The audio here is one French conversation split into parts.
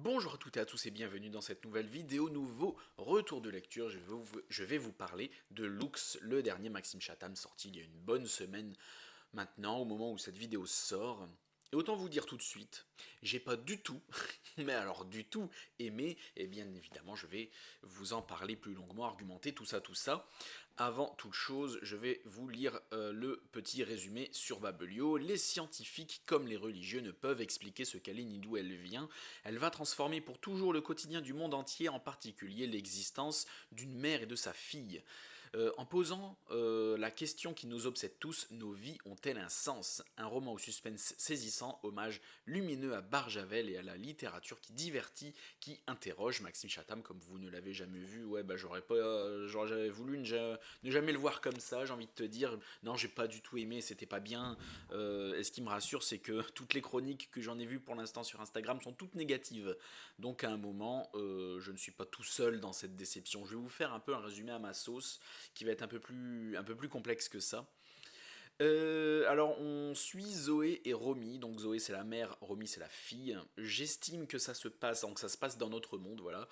Bonjour à toutes et à tous et bienvenue dans cette nouvelle vidéo, nouveau retour de lecture. Je vais vous parler de Lux, le dernier Maxime Chatham sorti il y a une bonne semaine maintenant, au moment où cette vidéo sort. Et autant vous dire tout de suite, j'ai pas du tout, mais alors du tout aimé, et bien évidemment je vais vous en parler plus longuement, argumenter tout ça. Avant toute chose, je vais vous lire le petit résumé sur Babelio. Les scientifiques comme les religieux ne peuvent expliquer ce qu'elle est ni d'où elle vient. Elle va transformer pour toujours le quotidien du monde entier, en particulier l'existence d'une mère et de sa fille. En posant la question qui nous obsède tous, nos vies ont-elles un sens? Un roman au suspense saisissant, hommage lumineux à Barjavel et à la littérature qui divertit, qui interroge. Maxime Chatham, comme vous ne l'avez jamais vu, ouais, bah j'aurais jamais voulu ne jamais le voir comme ça. J'ai envie de te dire, non, j'ai pas du tout aimé, c'était pas bien. Et ce qui me rassure, c'est que toutes les chroniques que j'en ai vues pour l'instant sur Instagram sont toutes négatives. Donc à un moment, je ne suis pas tout seul dans cette déception. Je vais vous faire un peu un résumé à ma sauce qui va être un peu plus complexe que ça. Alors on suit Zoé et Romy, donc Zoé c'est la mère, Romy c'est la fille. J'estime que ça se passe, donc ça se passe dans notre monde, voilà,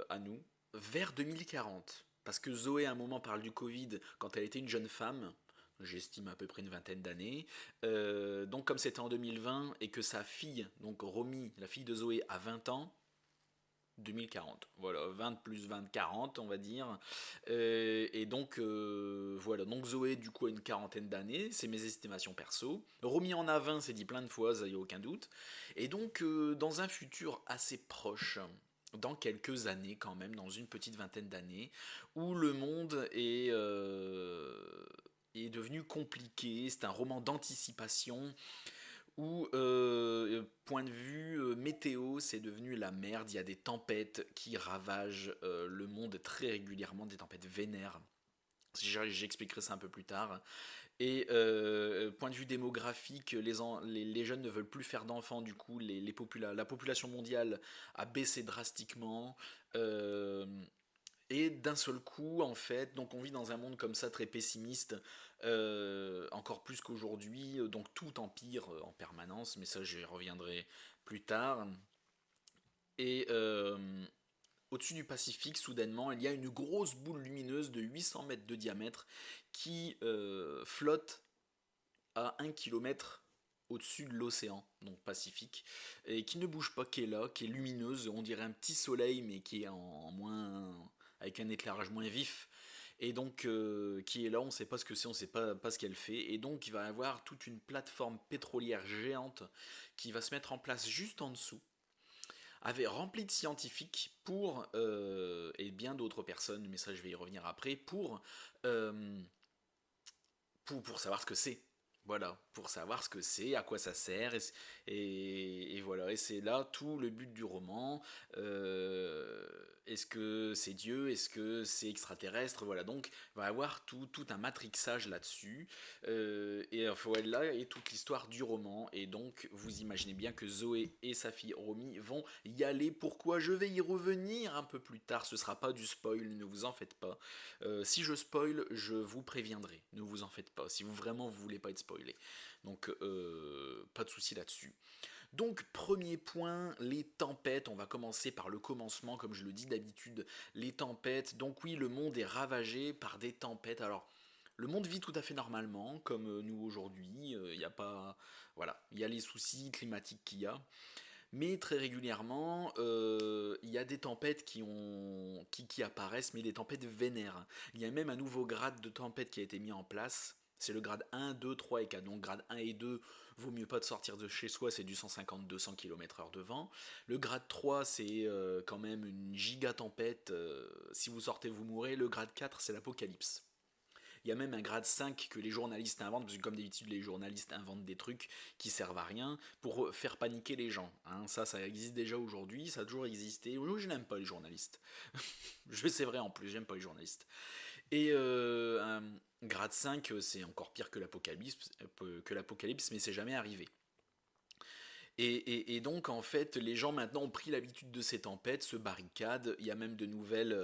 à nous, vers 2040. Parce que Zoé à un moment parle du Covid quand elle était une jeune femme, j'estime à peu près une vingtaine d'années. Donc comme c'était en 2020 et que sa fille, donc Romy, la fille de Zoé, a 20 ans, 2040, voilà, 20 plus 20, 40 on va dire. Et donc voilà, donc Zoé du coup a une quarantaine d'années, c'est mes estimations perso. Romy en a 20, c'est dit plein de fois, ça y a aucun doute. Et donc dans un futur assez proche, dans quelques années quand même, dans une petite vingtaine d'années, où le monde est devenu compliqué, c'est un roman d'anticipation où, point de vue météo, c'est devenu la merde. Il y a des tempêtes qui ravagent le monde très régulièrement, des tempêtes vénères. J'expliquerai ça un peu plus tard. Et point de vue démographique, les jeunes ne veulent plus faire d'enfants, du coup, la population mondiale a baissé drastiquement. Euh, et d'un seul coup, en fait, donc on vit dans un monde comme ça très pessimiste, encore plus qu'aujourd'hui, donc tout empire en permanence, mais ça j'y reviendrai plus tard. Et au-dessus du Pacifique, soudainement, il y a une grosse boule lumineuse de 800 mètres de diamètre qui flotte à 1 kilomètre au-dessus de l'océan, donc Pacifique, et qui ne bouge pas, qui est là, qui est lumineuse, on dirait un petit soleil, mais qui est en moins, avec un éclairage moins vif, et donc qui est là, on ne sait pas ce que c'est, on ne sait pas ce qu'elle fait, et donc il va y avoir toute une plateforme pétrolière géante qui va se mettre en place juste en dessous, remplie de scientifiques et bien d'autres personnes, mais ça je vais y revenir après, euh, pour savoir ce que c'est. Voilà, pour savoir ce que c'est, à quoi ça sert, et voilà, et c'est là tout le but du roman. Est-ce que c'est Dieu, est-ce que c'est extraterrestre, voilà, donc il va y avoir tout un matrixage là-dessus, et là est toute l'histoire du roman, et donc vous imaginez bien que Zoé et sa fille Romy vont y aller. Pourquoi? Je vais y revenir un peu plus tard, ce sera pas du spoil, ne vous en faites pas. Si je spoil, je vous préviendrai. Ne vous en faites pas. Si vous vraiment vous voulez pas être spoilé. Donc pas de souci là-dessus. Donc premier point, les tempêtes. On va commencer par le commencement, comme je le dis d'habitude. Les tempêtes. Donc oui, le monde est ravagé par des tempêtes. Alors le monde vit tout à fait normalement, comme nous aujourd'hui. Il n'y a pas, voilà, il y a les soucis climatiques qu'il y a. Mais très régulièrement, il y a des tempêtes qui apparaissent, mais des tempêtes vénères. Il y a même un nouveau grade de tempête qui a été mis en place. C'est le grade 1, 2, 3 et 4. Donc grade 1 et 2, vaut mieux pas de sortir de chez soi, c'est du 150-200 km/h de vent. Le grade 3, c'est quand même une giga tempête. Si vous sortez, vous mourrez. Le grade 4, c'est l'apocalypse. Il y a même un grade 5 que les journalistes inventent, parce que comme d'habitude, les journalistes inventent des trucs qui servent à rien pour faire paniquer les gens. Hein. Ça existe déjà aujourd'hui, ça a toujours existé. Moi, je n'aime pas les journalistes. C'est vrai en plus, j'aime pas les journalistes. Et un grade 5, c'est encore pire que l'apocalypse, mais c'est jamais arrivé. Et donc, en fait, les gens maintenant ont pris l'habitude de ces tempêtes, se barricadent, il y a même de nouvelles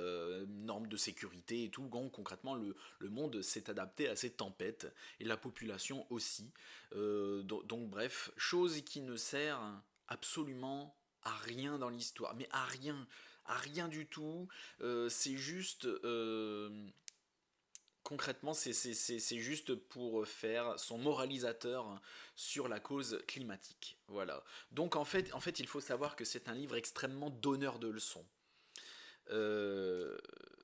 normes de sécurité et tout. Donc, concrètement, le monde s'est adapté à ces tempêtes, et la population aussi. Donc, bref, chose qui ne sert absolument à rien dans l'histoire, mais à rien du tout. C'est juste, concrètement, c'est juste pour faire son moralisateur sur la cause climatique. Voilà. Donc en fait, il faut savoir que c'est un livre extrêmement donneur de leçons. Euh,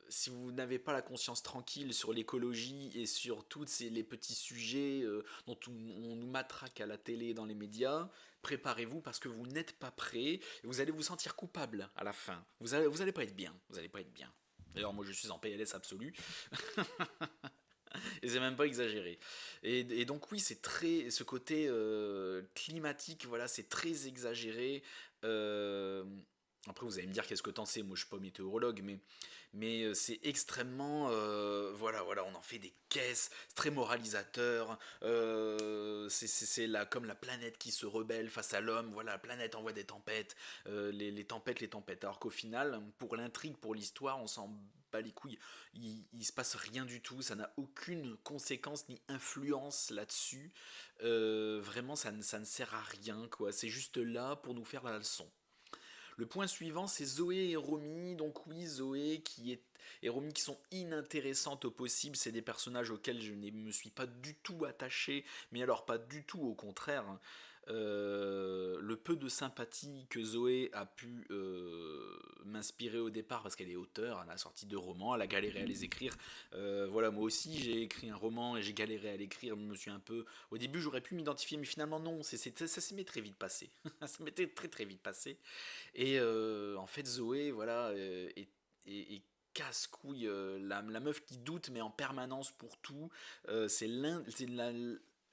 Si vous n'avez pas la conscience tranquille sur l'écologie et sur tous les petits sujets dont on nous matraque à la télé et dans les médias, préparez-vous parce que vous n'êtes pas prêt et vous allez vous sentir coupable à la fin. Vous allez pas être bien. Vous allez pas être bien. D'ailleurs, moi je suis en PLS absolu et c'est même pas exagéré. Et donc oui, c'est très ce côté climatique, voilà, c'est très exagéré. Euh, Après, vous allez me dire qu'est-ce que t'en sais, moi je suis pas météorologue, mais c'est extrêmement. Voilà, on en fait des caisses, c'est très moralisateur. C'est comme la planète qui se rebelle face à l'homme, voilà, la planète envoie des tempêtes, les tempêtes, les tempêtes. Alors qu'au final, pour l'intrigue, pour l'histoire, on s'en bat les couilles. Il se passe rien du tout, ça n'a aucune conséquence ni influence là-dessus. Vraiment, ça ne sert à rien, quoi. C'est juste là pour nous faire la leçon. Le point suivant, c'est Zoé et Romy. Donc oui, Zoé et Romy qui sont inintéressantes au possible. C'est des personnages auxquels je ne me suis pas du tout attaché, mais alors pas du tout, au contraire. Le peu de sympathie que Zoé a pu m'inspirer au départ, parce qu'elle est auteure, elle a sorti 2 romans, elle a galéré à les écrire. Voilà, moi aussi j'ai écrit un roman et j'ai galéré à l'écrire. Je me suis un peu, au début j'aurais pu m'identifier, mais finalement non, ça s'est très vite passé. Ça m'était très très vite passé. Et en fait, Zoé, voilà, est casse-couille, la meuf qui doute, mais en permanence pour tout. C'est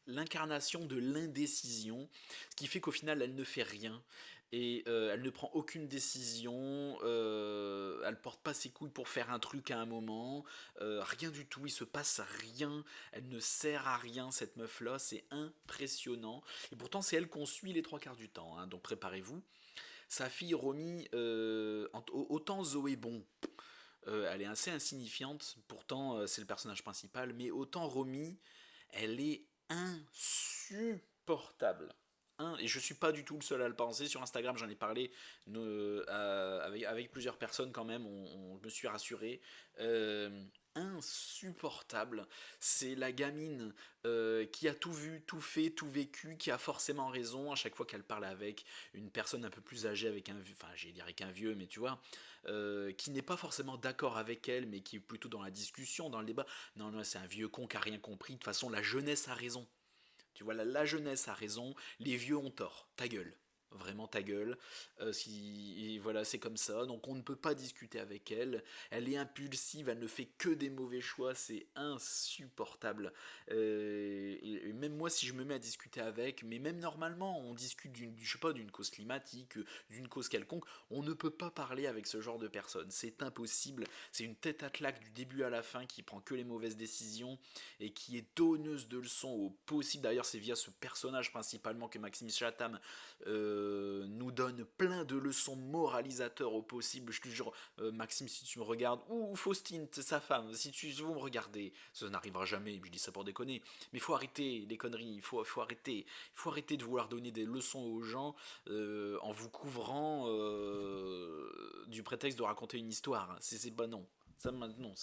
l'incarnation de l'indécision, ce qui fait qu'au final, elle ne fait rien. Et elle ne prend aucune décision, elle porte pas ses couilles pour faire un truc à un moment, rien du tout, il se passe rien, elle ne sert à rien cette meuf là, c'est impressionnant. Et pourtant c'est elle qu'on suit les 3 quarts du temps, hein, donc préparez-vous. Sa fille Romy, autant Zoé, bon, elle est assez insignifiante, pourtant c'est le personnage principal, mais autant Romy, elle est insupportable. Et je suis pas du tout le seul à le penser. Sur Instagram, j'en ai parlé avec plusieurs personnes quand même. Je me suis rassuré. Euh, Insupportable. C'est la gamine qui a tout vu, tout fait, tout vécu, qui a forcément raison à chaque fois qu'elle parle avec une personne un peu plus âgée, avec enfin, j'allais dire avec un vieux, mais tu vois, qui n'est pas forcément d'accord avec elle, mais qui est plutôt dans la discussion, dans le débat. Non, non, c'est un vieux con qui a rien compris. De toute façon, la jeunesse a raison. Tu vois, la jeunesse a raison, les vieux ont tort. Ta gueule. Vraiment ta gueule. Et voilà, c'est comme ça. Donc on ne peut pas discuter avec elle. Elle est impulsive, elle ne fait que des mauvais choix. C'est insupportable. Et même moi, si je me mets à discuter avec, mais même normalement, on discute je sais pas, d'une cause climatique, d'une cause quelconque, on ne peut pas parler avec ce genre de personne. C'est impossible. C'est une tête à claque du début à la fin qui prend que les mauvaises décisions et qui est donneuse de leçons au possible. D'ailleurs, c'est via ce personnage principalement que Maxime Chatham nous donne plein de leçons moralisateurs au possible. Je te jure, Maxime, si tu me regardes, ou Faustine, sa femme, si vous me regardez, ça n'arrivera jamais, je dis ça pour déconner, mais il faut arrêter les conneries, il faut arrêter de vouloir donner des leçons aux gens en vous couvrant du prétexte de raconter une histoire. C'est pas non. Ça, non,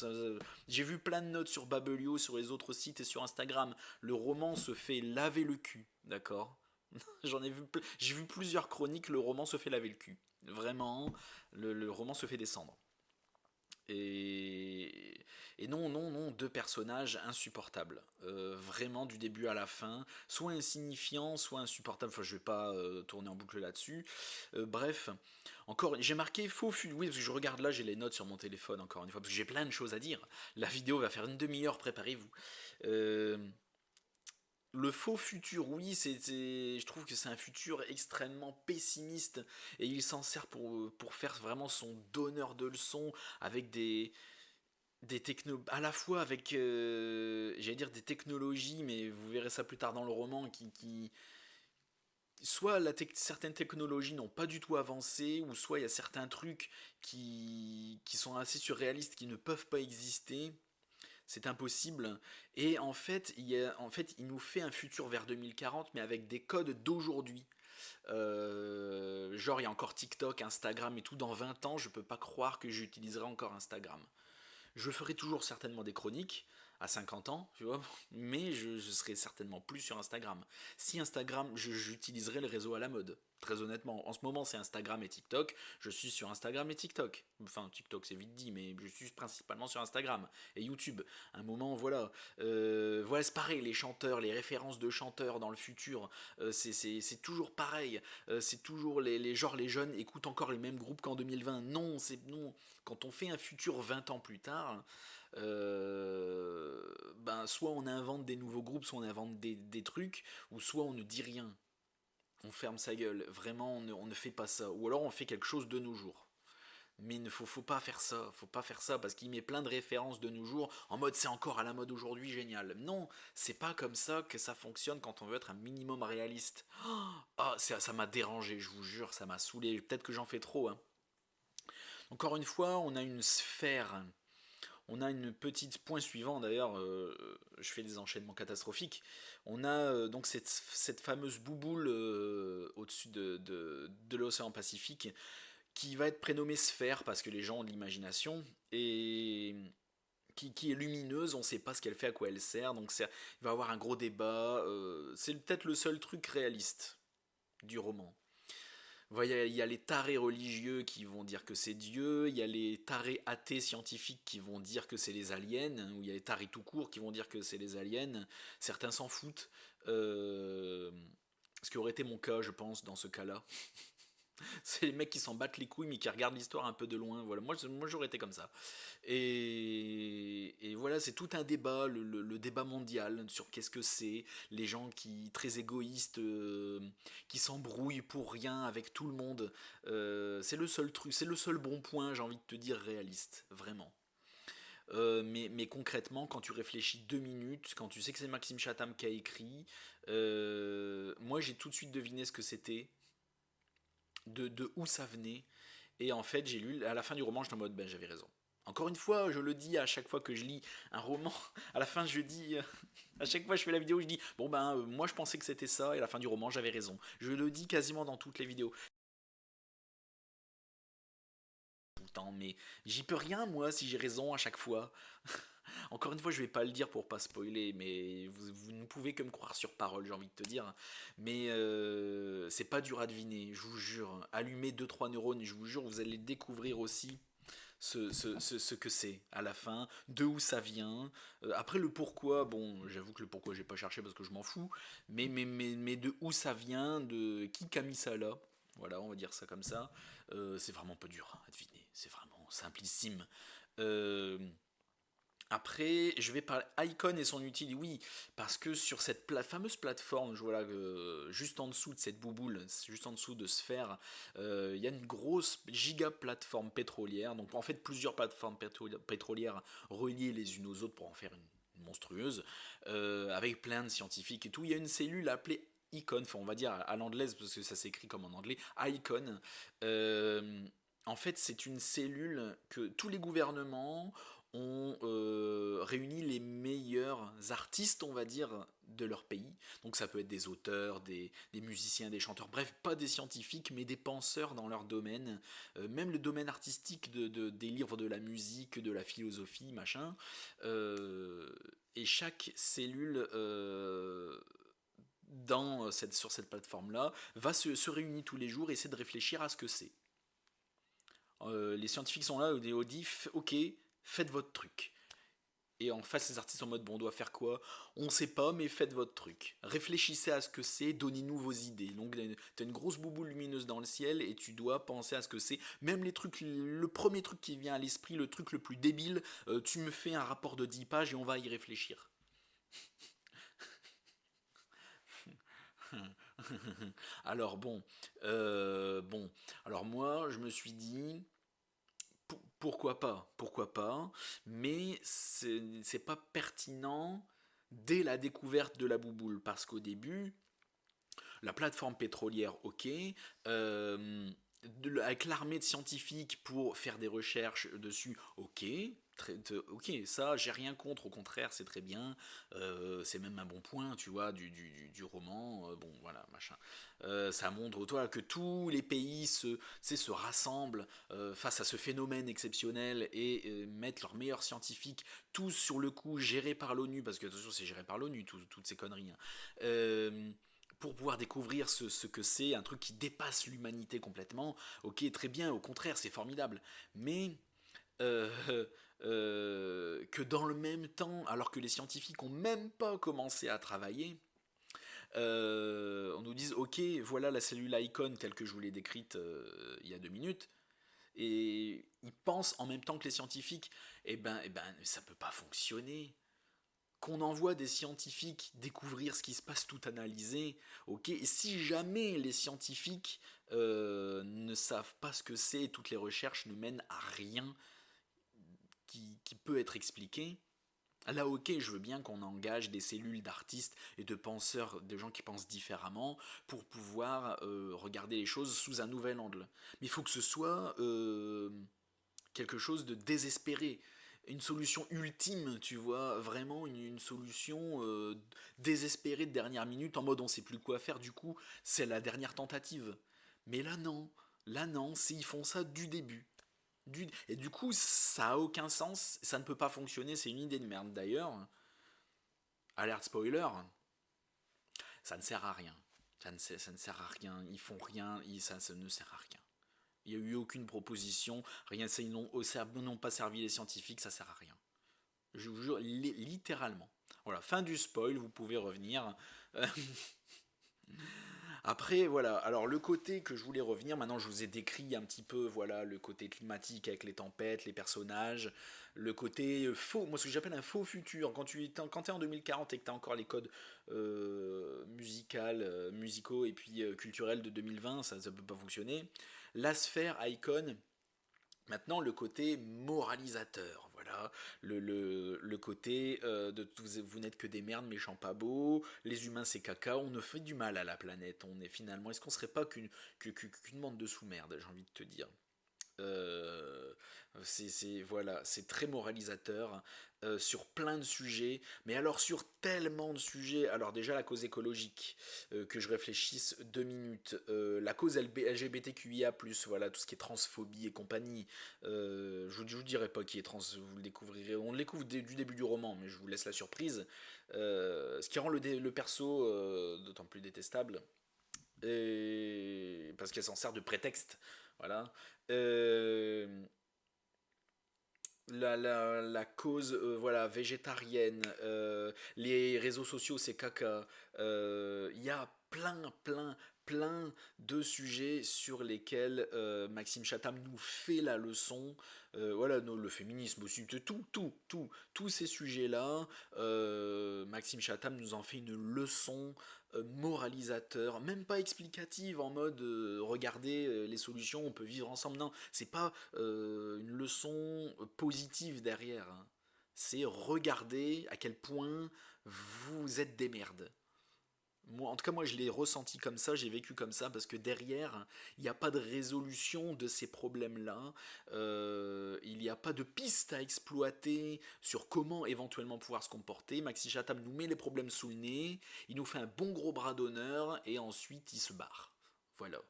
j'ai vu plein de notes sur Babelio, sur les autres sites et sur Instagram. Le roman se fait laver le cul, d'accord. J'ai vu plusieurs chroniques, le roman se fait laver le cul. Vraiment, le roman se fait descendre. Et non, non, non, 2 personnages insupportables. Vraiment du début à la fin, soit insignifiants, soit insupportables. Enfin, je vais pas tourner en boucle là-dessus. Bref, encore, j'ai marqué faux futur. Oui, parce que je regarde là, j'ai les notes sur mon téléphone encore une fois, parce que j'ai plein de choses à dire. La vidéo va faire une demi-heure, préparez-vous. Euh, le faux futur, oui, je trouve que c'est un futur extrêmement pessimiste et il s'en sert pour faire vraiment son donneur de leçons avec des techno, à la fois avec, j'allais dire des technologies, mais vous verrez ça plus tard dans le roman, soit certaines technologies n'ont pas du tout avancé, ou soit il y a certains trucs qui sont assez surréalistes, qui ne peuvent pas exister. C'est impossible. Et en fait, il nous fait un futur vers 2040, mais avec des codes d'aujourd'hui. Genre, il y a encore TikTok, Instagram et tout. Dans 20 ans, je peux pas croire que j'utiliserai encore Instagram. Je ferai toujours certainement des chroniques à 50 ans, tu vois, mais je serai certainement plus sur Instagram. Si Instagram, j'utiliserai le réseau à la mode. Très honnêtement, en ce moment c'est Instagram et TikTok, je suis sur Instagram et TikTok. Enfin, TikTok c'est vite dit, mais je suis principalement sur Instagram et YouTube. Un moment, voilà. Voilà, c'est pareil, les chanteurs, les références de chanteurs dans le futur, c'est toujours pareil. C'est toujours genre les jeunes écoutent encore les mêmes groupes qu'en 2020. Non, c'est non. Quand on fait un futur 20 ans plus tard, ben, soit on invente des nouveaux groupes, soit on invente des trucs, ou soit on ne dit rien. On ferme sa gueule. Vraiment, on ne fait pas ça. Ou alors on fait quelque chose de nos jours. Mais il ne faut pas faire ça, faut pas faire ça parce qu'il met plein de références de nos jours en mode c'est encore à la mode aujourd'hui, génial. Non, c'est pas comme ça que ça fonctionne quand on veut être un minimum réaliste. Ah, ça m'a dérangé, je vous jure, ça m'a saoulé. Peut-être que j'en fais trop, hein. Encore une fois, on a une sphère. On a une petite point suivant d'ailleurs, je fais des enchaînements catastrophiques. On a donc cette fameuse bouboule au-dessus de l'océan Pacifique qui va être prénommée sphère parce que les gens ont de l'imagination et qui est lumineuse, on ne sait pas ce qu'elle fait, à quoi elle sert, donc il va y avoir un gros débat. C'est peut-être le seul truc réaliste du roman. Il y a les tarés religieux qui vont dire que c'est Dieu, il y a les tarés athées scientifiques qui vont dire que c'est les aliens, ou il y a les tarés tout court qui vont dire que c'est les aliens. Certains s'en foutent. Ce qui aurait été mon cas, je pense, dans ce cas-là. C'est les mecs qui s'en battent les couilles mais qui regardent l'histoire un peu de loin. Voilà, moi j'aurais été comme ça. Et voilà, c'est tout un débat, le débat mondial sur qu'est-ce que c'est, les gens qui très égoïstes, qui s'embrouillent pour rien avec tout le monde. C'est le seul truc, c'est le seul bon point, j'ai envie de te dire réaliste, vraiment. Mais concrètement, quand tu réfléchis 2 minutes, quand tu sais que c'est Maxime Chatham qui a écrit, moi j'ai tout de suite deviné ce que c'était, de où ça venait. Et en fait, j'ai lu, à la fin du roman, j'étais en mode, ben j'avais raison. Encore une fois, je le dis à chaque fois que je lis un roman, à la fin je dis, à chaque fois que je fais la vidéo, je dis, bon ben moi je pensais que c'était ça, et à la fin du roman j'avais raison. Je le dis quasiment dans toutes les vidéos. Tout le temps, mais j'y peux rien moi si j'ai raison à chaque fois. Encore une fois, je vais pas le dire pour pas spoiler, mais vous ne pouvez que me croire sur parole, j'ai envie de te dire. Mais c'est pas dur à deviner, je vous jure. Allumez deux trois neurones, je vous jure, vous allez découvrir aussi ce que c'est à la fin, de où ça vient. Après le pourquoi, bon, j'avoue que le pourquoi j'ai pas cherché parce que je m'en fous, mais de où ça vient, de qui a mis ça là. Voilà, on va dire ça comme ça. C'est vraiment pas dur à deviner, c'est vraiment simplissime. Euh, Après, je vais parler Icon et son utilité, oui, parce que sur cette fameuse plateforme, je vois là, juste en dessous de cette bouboule, juste en dessous de Sphère, il y a une grosse giga plateforme pétrolière, donc en fait plusieurs plateformes pétrolières reliées les unes aux autres pour en faire une monstrueuse, avec plein de scientifiques et tout. Il y a une cellule appelée Icon, enfin on va dire à l'anglaise parce que ça s'écrit comme en anglais, Icon. Euh, En fait, c'est une cellule que tous les gouvernements ont réuni les meilleurs artistes, on va dire, de leur pays. Donc ça peut être des auteurs, des musiciens, des chanteurs, bref, pas des scientifiques, mais des penseurs dans leur domaine. Même le domaine artistique des livres de la musique, de la philosophie, machin. Et chaque cellule sur cette plateforme-là va se réunir tous les jours et essaie de réfléchir à ce que c'est. Les scientifiques sont là, au diff, ok, faites votre truc. Et en face, les artistes en mode, bon, on doit faire quoi? On sait pas, mais faites votre truc. Réfléchissez à ce que c'est, donnez-nous vos idées. Donc, t'as une grosse boubou lumineuse dans le ciel et tu dois penser à ce que c'est. Même les trucs, le premier truc qui vient à l'esprit, le truc le plus débile, tu me fais un rapport de 10 pages et on va y réfléchir. Alors bon. Alors moi, je me suis dit, pourquoi pas, mais c'est pas pertinent dès la découverte de la bouboule, parce qu'au début, la plateforme pétrolière, ok, euh, avec l'armée de scientifiques pour faire des recherches dessus, ok. Ok, ça j'ai rien contre, au contraire c'est très bien, c'est même un bon point, tu vois, du roman, bon voilà, machin. Ça montre toi que tous les pays se rassemblent face à ce phénomène exceptionnel et mettent leurs meilleurs scientifiques, tous sur le coup gérés par l'ONU, parce que attention c'est géré par l'ONU, toutes ces conneries. Hein. Pour pouvoir découvrir ce que c'est, un truc qui dépasse l'humanité complètement, ok, très bien, au contraire, c'est formidable. Mais euh, que dans le même temps, alors que les scientifiques ont même pas commencé à travailler, on nous dise ok, voilà la cellule Icon telle que je vous l'ai décrite il y a 2 minutes, et ils pensent en même temps que les scientifiques, et ben ça peut pas fonctionner. Qu'on envoie des scientifiques découvrir ce qui se passe, tout analyser, ok, et si jamais les scientifiques ne savent pas ce que c'est, toutes les recherches ne mènent à rien qui peut être expliqué, là ok, je veux bien qu'on engage des cellules d'artistes et de penseurs, de gens qui pensent différemment, pour pouvoir regarder les choses sous un nouvel angle. Mais il faut que ce soit quelque chose de désespéré, une solution ultime, tu vois, vraiment une solution désespérée de dernière minute, en mode on sait plus quoi faire, du coup c'est la dernière tentative. Mais là non, ils font ça du début. Et du coup ça a aucun sens, ça ne peut pas fonctionner, c'est une idée de merde d'ailleurs. Alerte spoiler, ça ne sert à rien. Ça ne sert à rien, ils font rien, ça ne sert à rien. Il n'y a eu aucune proposition, rien, ils n'ont pas servi les scientifiques, ça sert à rien. Je vous jure, littéralement. Voilà, fin du spoil, vous pouvez revenir. Après, voilà, alors le côté que je voulais revenir, maintenant je vous ai décrit un petit peu, voilà, le côté climatique avec les tempêtes, les personnages, le côté faux, moi ce que j'appelle un faux futur, quand tu es en 2040 et que tu as encore les codes musicaux et puis culturels de 2020, ça ne peut pas fonctionner. La sphère Icon, maintenant, le côté moralisateur, voilà, le côté de vous n'êtes que des merdes, méchants pas beaux, les humains c'est caca, on ne fait du mal à la planète, on est finalement, est-ce qu'on serait pas qu'une bande de sous-merde, j'ai envie de te dire. Euh, voilà, c'est très moralisateur sur plein de sujets, mais alors sur tellement de sujets. Alors déjà la cause écologique, que je réfléchisse 2 minutes. La cause LGBTQIA+, voilà, tout ce qui est transphobie et compagnie. Je vous dirai pas qui est trans, vous le découvrirez. On le découvre du début du roman, mais je vous laisse la surprise. Ce qui rend le perso d'autant plus détestable. Parce qu'elle s'en sert de prétexte. Voilà. Euh, la cause voilà, végétarienne, les réseaux sociaux c'est caca, il y a plein de sujets sur lesquels Maxime Chatham nous fait la leçon. Voilà, le féminisme aussi, tous ces sujets-là, Maxime Chatham nous en fait une leçon moralisateur, même pas explicative en mode regardez les solutions, on peut vivre ensemble. Non, c'est pas une leçon positive derrière. Hein. C'est regarder à quel point vous êtes des merdes. Moi, en tout cas, moi, je l'ai ressenti comme ça, j'ai vécu comme ça, parce que derrière, il n'y a pas de résolution de ces problèmes-là. Il n'y a pas de piste à exploiter sur comment éventuellement pouvoir se comporter. Maxi Chatham nous met les problèmes sous le nez, il nous fait un bon gros bras d'honneur, et ensuite, il se barre. Voilà.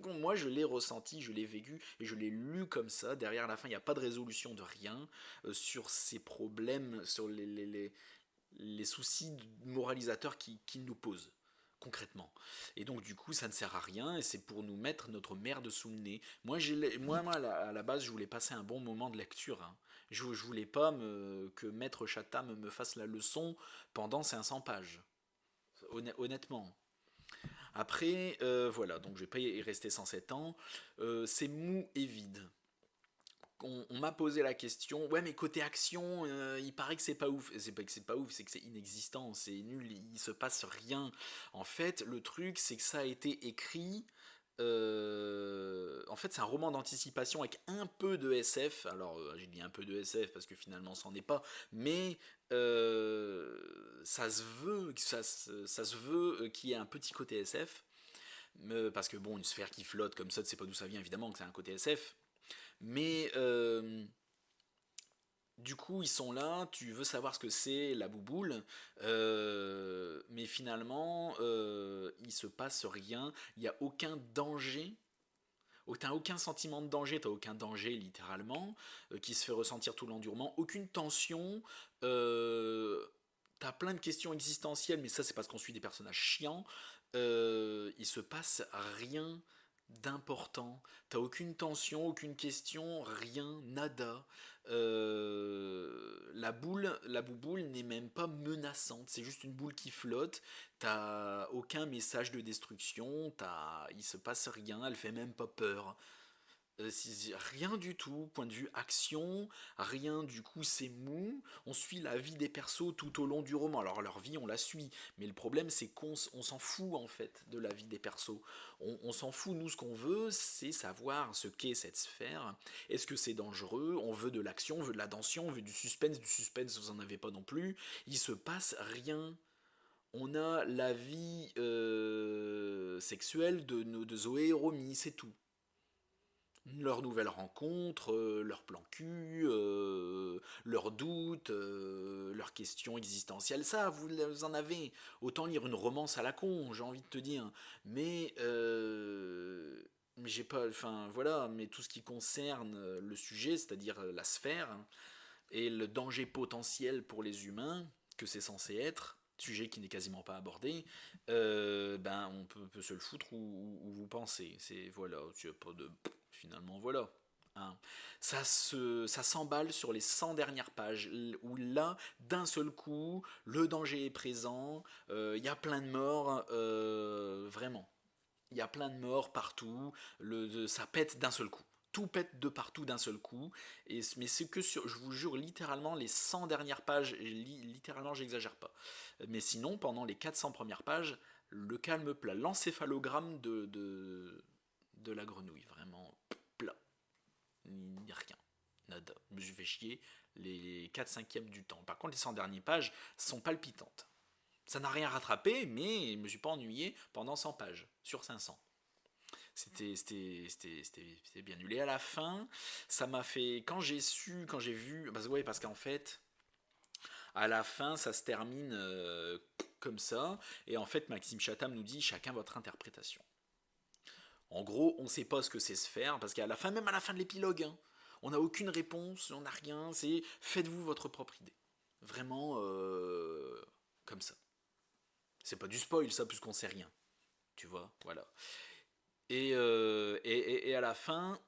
Moi, je l'ai ressenti, je l'ai vécu, et je l'ai lu comme ça. Derrière la fin, il n'y a pas de résolution de rien sur ces problèmes, sur les soucis moralisateurs qui nous posent concrètement. Et donc du coup, ça ne sert à rien et c'est pour nous mettre notre merde sous le nez. Moi à la base, je voulais passer un bon moment de lecture. Hein. Je voulais pas que Maître Chatham me fasse la leçon pendant 500 pages. Honnêtement. Après, voilà, donc je vais pas y rester 107 ans. C'est mou et vide. On m'a posé la question, ouais mais côté action, il paraît que c'est pas ouf. C'est pas que c'est pas ouf, c'est que c'est inexistant, c'est nul, il se passe rien. En fait, le truc, c'est que ça a été écrit. En fait, c'est un roman d'anticipation avec un peu de SF. Alors, j'ai dit un peu de SF parce que finalement, c'en est pas. Mais ça se veut qu'il y ait un petit côté SF. Parce que bon, une sphère qui flotte comme ça, tu sais pas d'où ça vient, évidemment, que c'est un côté SF. Mais du coup, ils sont là, tu veux savoir ce que c'est la bouboule, mais finalement, il se passe rien, il n'y a aucun danger. T'as aucun sentiment de danger, t'as aucun danger littéralement, qui se fait ressentir tout l'endurement, aucune tension, euh, t'as plein de questions existentielles, mais ça c'est parce qu'on suit des personnages chiants, il se passe rien d'important, t'as aucune tension, aucune question, rien, nada. La bouboule n'est même pas menaçante, c'est juste une boule qui flotte, t'as aucun message de destruction, il se passe rien, elle fait même pas peur. Rien du tout, point de vue action, rien du coup, c'est mou. On suit la vie des persos tout au long du roman. Alors leur vie, on la suit, mais le problème c'est qu'on s'en fout en fait de la vie des persos. On s'en fout, nous ce qu'on veut, c'est savoir ce qu'est cette sphère. Est-ce que c'est dangereux? On veut de l'action, on veut de la tension, on veut du suspense, vous en avez pas non plus. Il se passe rien. On a la vie sexuelle de Zoé et Romy, c'est tout. Leurs nouvelles rencontres, leurs plans cul, leurs doutes, leurs questions existentielles, ça, vous en avez. Autant lire une romance à la con, j'ai envie de te dire. Mais, mais j'ai pas, enfin voilà, mais tout ce qui concerne le sujet, c'est-à-dire la sphère, et le danger potentiel pour les humains que c'est censé être, sujet qui n'est quasiment pas abordé, ben on peut se le foutre où vous pensez. C'est voilà, tu as pas de finalement voilà. Hein. Ça s'emballe sur les 100 dernières pages, où là, d'un seul coup, le danger est présent, il y a plein de morts, vraiment. Il y a plein de morts partout, ça pète d'un seul coup. Tout pète de partout d'un seul coup. Mais c'est que sur, je vous jure, littéralement, les 100 dernières pages, littéralement, j'exagère pas. Mais sinon, pendant les 400 premières pages, le calme plat, l'encéphalogramme de la grenouille, vraiment plat. Il n'y a rien. Nada. Je me suis fait chier les 4 cinquièmes du temps. Par contre, les 100 dernières pages sont palpitantes. Ça n'a rien rattrapé, mais je ne me suis pas ennuyé pendant 100 pages sur 500. C'était bien nul. Et à la fin, ça m'a fait. Quand j'ai vu. Parce qu'en fait, à la fin, ça se termine comme ça. Et en fait, Maxime Chatham nous dit chacun votre interprétation. En gros, on ne sait pas ce que c'est se faire, parce qu'à la fin, même à la fin de l'épilogue, hein, on n'a aucune réponse, on n'a rien. C'est faites-vous votre propre idée. Vraiment comme ça. C'est pas du spoil, ça, puisqu'on sait rien. Tu vois, voilà. Et à la fin,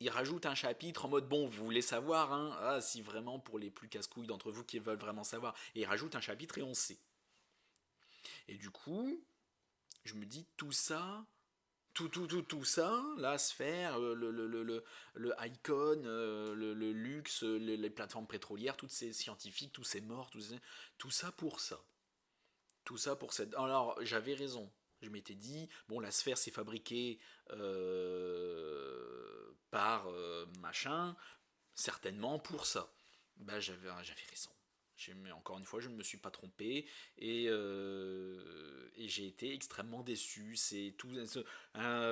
il rajoute un chapitre en mode bon, vous voulez savoir, hein, ah, si vraiment pour les plus casse-couilles d'entre vous qui veulent vraiment savoir. Et il rajoute un chapitre et on sait. Et du coup, je me dis tout ça, tout ça, la sphère, le icon, le luxe, les plateformes pétrolières, toutes ces scientifiques, tous ces morts, tout ça pour ça. Tout ça pour cette. Alors, j'avais raison. Je m'étais dit, bon, la sphère s'est fabriquée par machin, certainement pour ça. Ben, j'avais raison. Encore une fois, je ne me suis pas trompé et j'ai été extrêmement déçu. C'est tout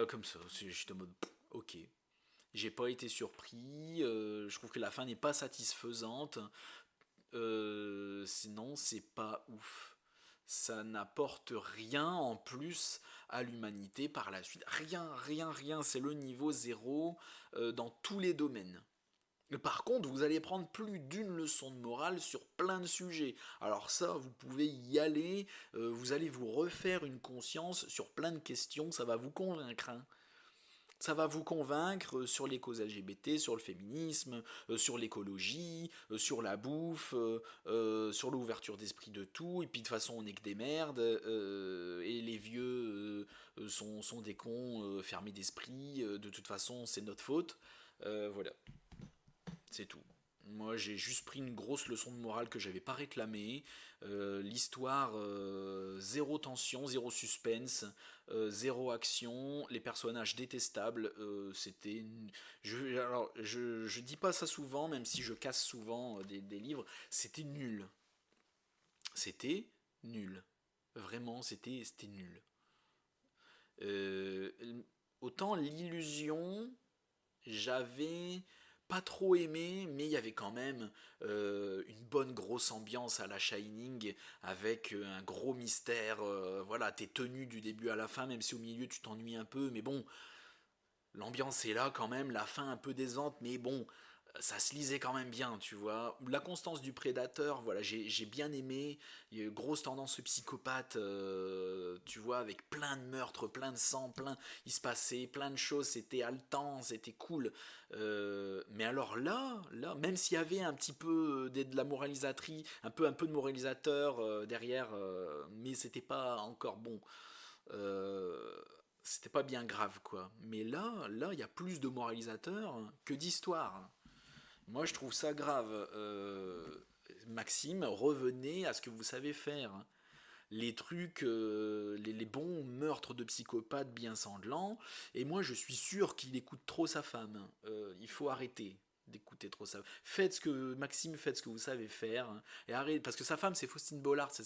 comme ça. J'étais en mode, ok. J'ai pas été surpris. Je trouve que la fin n'est pas satisfaisante. Sinon, c'est pas ouf. Ça n'apporte rien en plus à l'humanité par la suite. Rien, rien, rien. C'est le niveau zéro dans tous les domaines. Par contre, vous allez prendre plus d'une leçon de morale sur plein de sujets. Alors ça, vous pouvez y aller, vous allez vous refaire une conscience sur plein de questions, ça va vous convaincre. Hein. Ça va vous convaincre sur les causes LGBT, sur le féminisme, sur l'écologie, sur la bouffe, sur l'ouverture d'esprit de tout. Et puis de toute façon, on n'est que des merdes. Et les vieux sont des cons fermés d'esprit. De toute façon, c'est notre faute. Voilà, c'est tout. Moi, j'ai juste pris une grosse leçon de morale que j'avais pas réclamée. L'histoire, zéro tension, zéro suspense, zéro action, les personnages détestables. Je dis pas ça souvent, même si je casse souvent des livres. C'était nul. C'était nul. Vraiment, c'était nul. Euh, Autant l'illusion, j'avais pas trop aimé, mais il y avait quand même une bonne grosse ambiance à la Shining, avec un gros mystère. Voilà, t'es tenu du début à la fin, même si au milieu tu t'ennuies un peu, mais bon, l'ambiance est là quand même, la fin un peu décevante, mais bon, ça se lisait quand même bien, tu vois. La constance du prédateur, voilà, j'ai bien aimé. Il y a eu grosse tendance psychopathe, tu vois, avec plein de meurtres, plein de sang, il se passait plein de choses, c'était haletant, c'était cool. Mais alors là, même s'il y avait un petit peu de la moralisatrice, un peu de moralisateur derrière, mais c'était pas encore bon. Euh, C'était pas bien grave, quoi. Mais là, il y a plus de moralisateurs que d'histoires. Moi, je trouve ça grave. Maxime, revenez à ce que vous savez faire. Les trucs, les bons meurtres de psychopathes bien sanglants. Et moi, je suis sûr qu'il écoute trop sa femme. Il faut arrêter d'écouter trop ça. Faites ce que Maxime, faites ce que vous savez faire, hein, et arrêtez, parce que sa femme c'est Faustine Bollard, c'est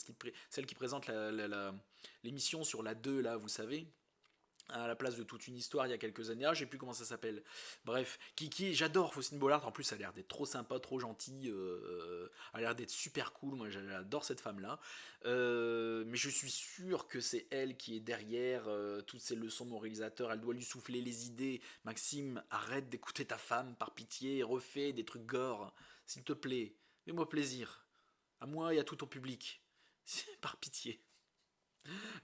celle qui présente l'émission sur la 2 là, vous savez, à la place de toute une histoire il y a quelques années. Ah, je sais plus comment ça s'appelle. Bref, Kiki, j'adore Faustine Bollard. En plus, elle a l'air d'être trop sympa, trop gentille. Elle a l'air d'être super cool. Moi, j'adore cette femme-là. Mais je suis sûr que c'est elle qui est derrière toutes ces leçons moralisateurs. Elle doit lui souffler les idées. Maxime, arrête d'écouter ta femme, par pitié. Refais des trucs gore. S'il te plaît, fais-moi plaisir. À moi et à tout ton public. Par pitié.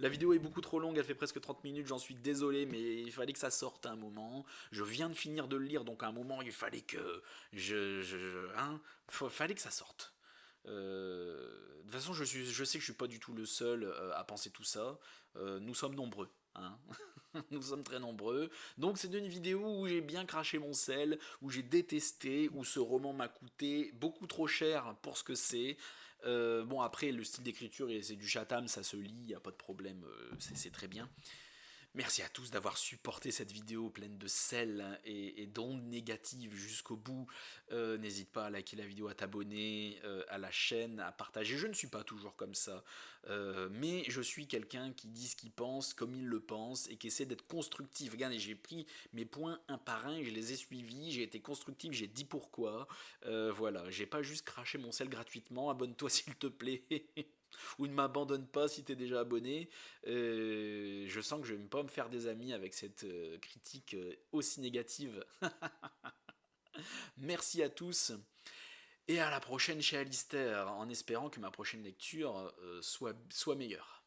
La vidéo est beaucoup trop longue, elle fait presque 30 minutes, j'en suis désolé, mais il fallait que ça sorte à un moment. Je viens de finir de le lire, donc à un moment, il fallait que fallait que ça sorte. De toute façon, je sais que je suis pas du tout le seul à penser tout ça. Nous sommes nombreux, hein. Nous sommes très nombreux. Donc c'est une vidéo où j'ai bien craché mon sel, où j'ai détesté, où ce roman m'a coûté beaucoup trop cher pour ce que c'est. Bon, après, le style d'écriture, c'est du Chatham, ça se lit, y a pas de problème, c'est très bien. Merci à tous d'avoir supporté cette vidéo pleine de sel et d'ondes négatives jusqu'au bout. N'hésite pas à liker la vidéo, à t'abonner à la chaîne, à partager. Je ne suis pas toujours comme ça, mais je suis quelqu'un qui dit ce qu'il pense comme il le pense et qui essaie d'être constructif. Regardez, j'ai pris mes points un par un, je les ai suivis, j'ai été constructif, j'ai dit pourquoi. Voilà, j'ai pas juste craché mon sel gratuitement. Abonne-toi s'il te plaît. Ou ne m'abandonne pas si t'es déjà abonné. Je sens que je vais pas me faire des amis avec cette critique aussi négative. Merci à tous et à la prochaine chez Alistair, en espérant que ma prochaine lecture soit meilleure.